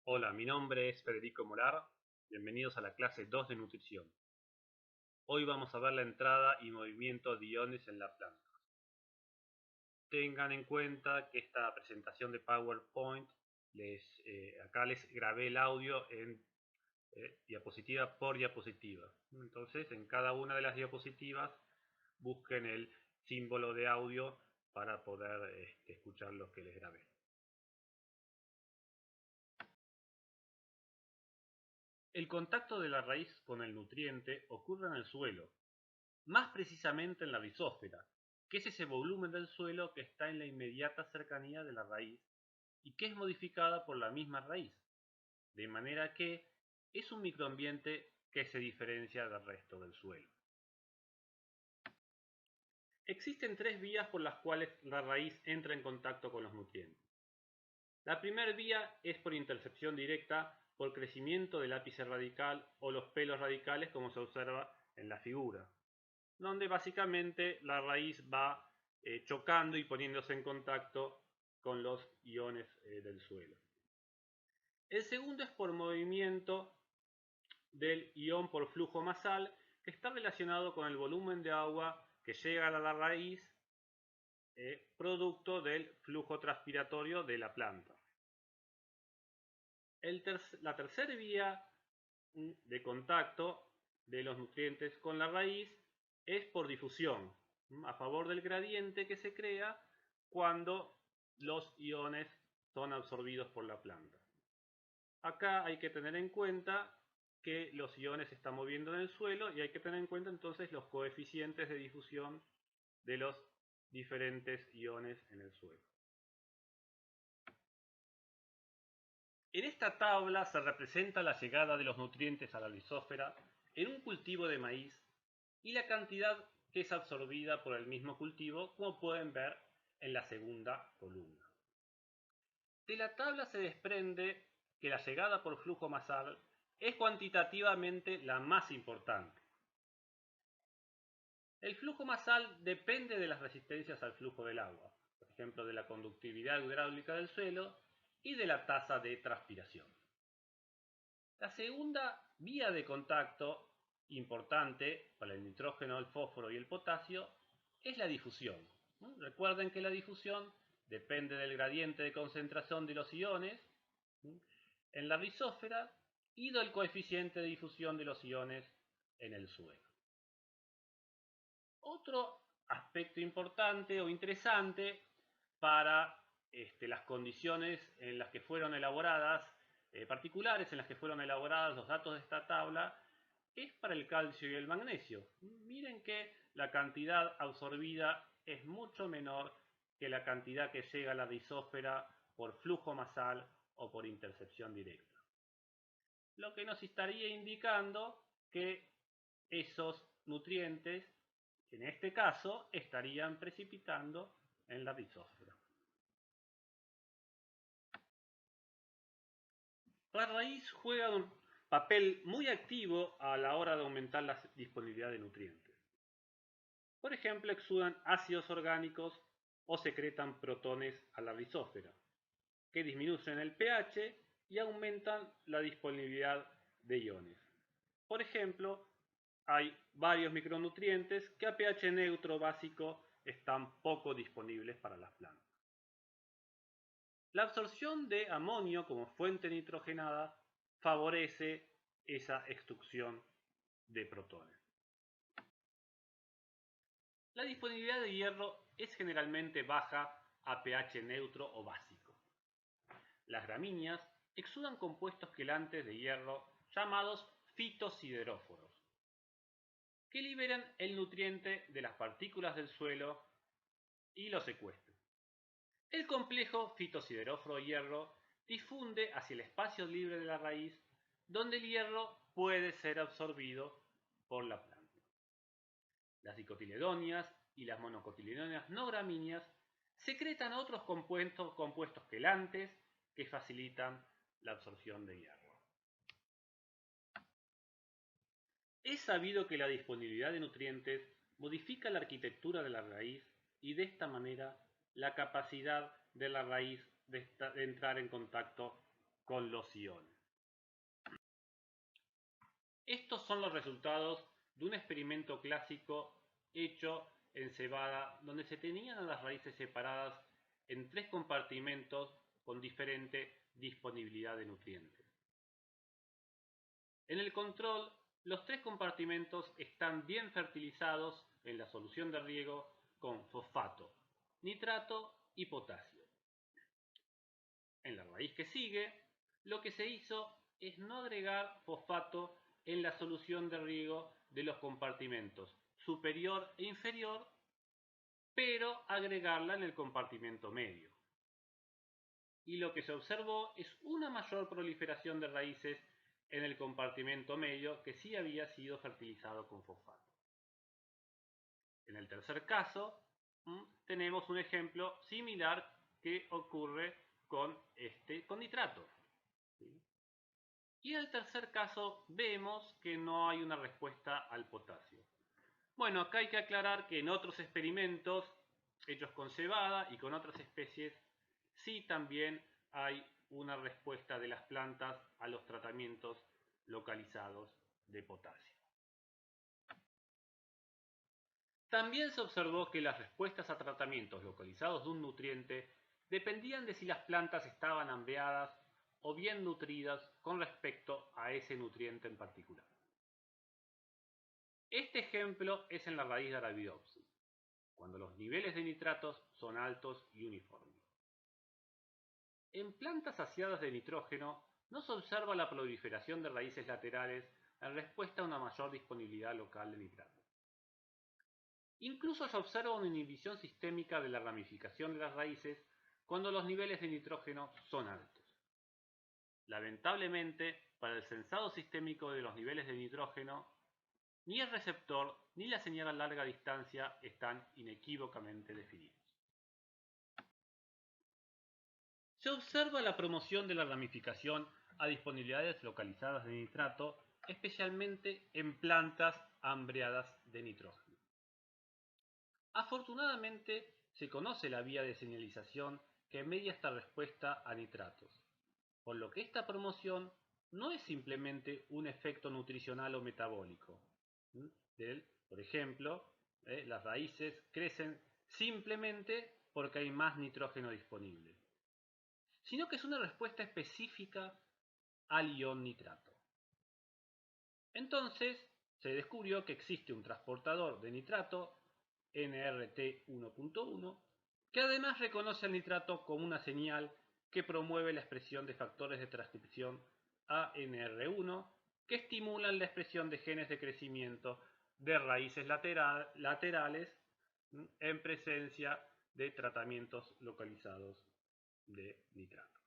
Hola, mi nombre es Federico Molar. Bienvenidos a la clase 2 de nutrición. Hoy vamos a ver la entrada y movimiento de iones en la planta. Tengan en cuenta que esta presentación de PowerPoint, acá les grabé el audio en diapositiva por diapositiva. Entonces, en cada una de las diapositivas busquen el símbolo de audio para poder escuchar lo que les grabé. El contacto de la raíz con el nutriente ocurre en el suelo, más precisamente en la rizósfera, que es ese volumen del suelo que está en la inmediata cercanía de la raíz y que es modificada por la misma raíz, de manera que es un microambiente que se diferencia del resto del suelo. Existen tres vías por las cuales la raíz entra en contacto con los nutrientes. La primera vía es por intercepción directa por crecimiento del ápice radical o los pelos radicales, como se observa en la figura, donde básicamente la raíz va chocando y poniéndose en contacto con los iones del suelo. El segundo es por movimiento del ion por flujo masal, que está relacionado con el volumen de agua que llega a la raíz producto del flujo transpiratorio de la planta. La tercera vía de contacto de los nutrientes con la raíz es por difusión, a favor del gradiente que se crea cuando los iones son absorbidos por la planta. Acá hay que tener en cuenta que los iones se están moviendo en el suelo y hay que tener en cuenta entonces los coeficientes de difusión de los diferentes iones en el suelo. En esta tabla se representa la llegada de los nutrientes a la rizósfera en un cultivo de maíz y la cantidad que es absorbida por el mismo cultivo, como pueden ver en la segunda columna. De la tabla se desprende que la llegada por flujo masal es cuantitativamente la más importante. El flujo masal depende de las resistencias al flujo del agua, por ejemplo de la conductividad hidráulica del suelo y de la tasa de transpiración. La segunda vía de contacto importante para el nitrógeno, el fósforo y el potasio es la difusión. Recuerden que la difusión depende del gradiente de concentración de los iones en la rizósfera y del coeficiente de difusión de los iones en el suelo. Otro aspecto importante o interesante para las condiciones en las que fueron elaboradas, particulares en las que fueron elaboradas los datos de esta tabla, es para el calcio y el magnesio. Miren que la cantidad absorbida es mucho menor que la cantidad que llega a la rizósfera por flujo masal o por intercepción directa. Lo que nos estaría indicando que esos nutrientes, en este caso, estarían precipitando en la rizósfera. La raíz juega un papel muy activo a la hora de aumentar la disponibilidad de nutrientes. Por ejemplo, exudan ácidos orgánicos o secretan protones a la rizósfera, que disminuyen el pH y aumentan la disponibilidad de iones. Por ejemplo, hay varios micronutrientes que a pH neutro básico están poco disponibles para las plantas. La absorción de amonio como fuente nitrogenada favorece esa extrusión de protones. La disponibilidad de hierro es generalmente baja a pH neutro o básico. Las gramíneas exudan compuestos quelantes de hierro llamados fitosideróforos, que liberan el nutriente de las partículas del suelo y lo secuestran. El complejo fitosideróforo-hierro difunde hacia el espacio libre de la raíz, donde el hierro puede ser absorbido por la planta. Las dicotiledonias y las monocotiledonias no gramíneas secretan otros compuestos quelantes que facilitan la absorción de hierro. Es sabido que la disponibilidad de nutrientes modifica la arquitectura de la raíz y de esta manera la capacidad de la raíz de entrar en contacto con los iones. Estos son los resultados de un experimento clásico hecho en cebada, donde se tenían a las raíces separadas en 3 compartimentos con diferente disponibilidad de nutrientes. En el control, los 3 compartimentos están bien fertilizados en la solución de riego con fosfato, nitrato y potasio. En la raíz que sigue, lo que se hizo es no agregar fosfato en la solución de riego de los compartimentos superior e inferior, pero agregarla en el compartimento medio. Y lo que se observó es una mayor proliferación de raíces en el compartimento medio que sí había sido fertilizado con fosfato. En el tercer caso, tenemos un ejemplo similar que ocurre con nitrato. ¿Sí? Y en el tercer caso vemos que no hay una respuesta al potasio. Bueno, acá hay que aclarar que en otros experimentos hechos con cebada y con otras especies, sí también hay una respuesta de las plantas a los tratamientos localizados de potasio. También se observó que las respuestas a tratamientos localizados de un nutriente dependían de si las plantas estaban hambreadas o bien nutridas con respecto a ese nutriente en particular. Este ejemplo es en la raíz de Arabidopsis, cuando los niveles de nitratos son altos y uniformes. En plantas saciadas de nitrógeno no se observa la proliferación de raíces laterales en respuesta a una mayor disponibilidad local de nitrato. Incluso se observa una inhibición sistémica de la ramificación de las raíces cuando los niveles de nitrógeno son altos. Lamentablemente, para el sensado sistémico de los niveles de nitrógeno, ni el receptor ni la señal a larga distancia están inequívocamente definidos. Se observa la promoción de la ramificación a disponibilidades localizadas de nitrato, especialmente en plantas hambreadas de nitrógeno. Afortunadamente, se conoce la vía de señalización que media esta respuesta a nitratos, por lo que esta promoción no es simplemente un efecto nutricional o metabólico. Por ejemplo, las raíces crecen simplemente porque hay más nitrógeno disponible, sino que es una respuesta específica al ion nitrato. Entonces, se descubrió que existe un transportador de nitrato, NRT1.1, que además reconoce al nitrato como una señal que promueve la expresión de factores de transcripción ANR1 que estimulan la expresión de genes de crecimiento de raíces laterales en presencia de tratamientos localizados de nitrato.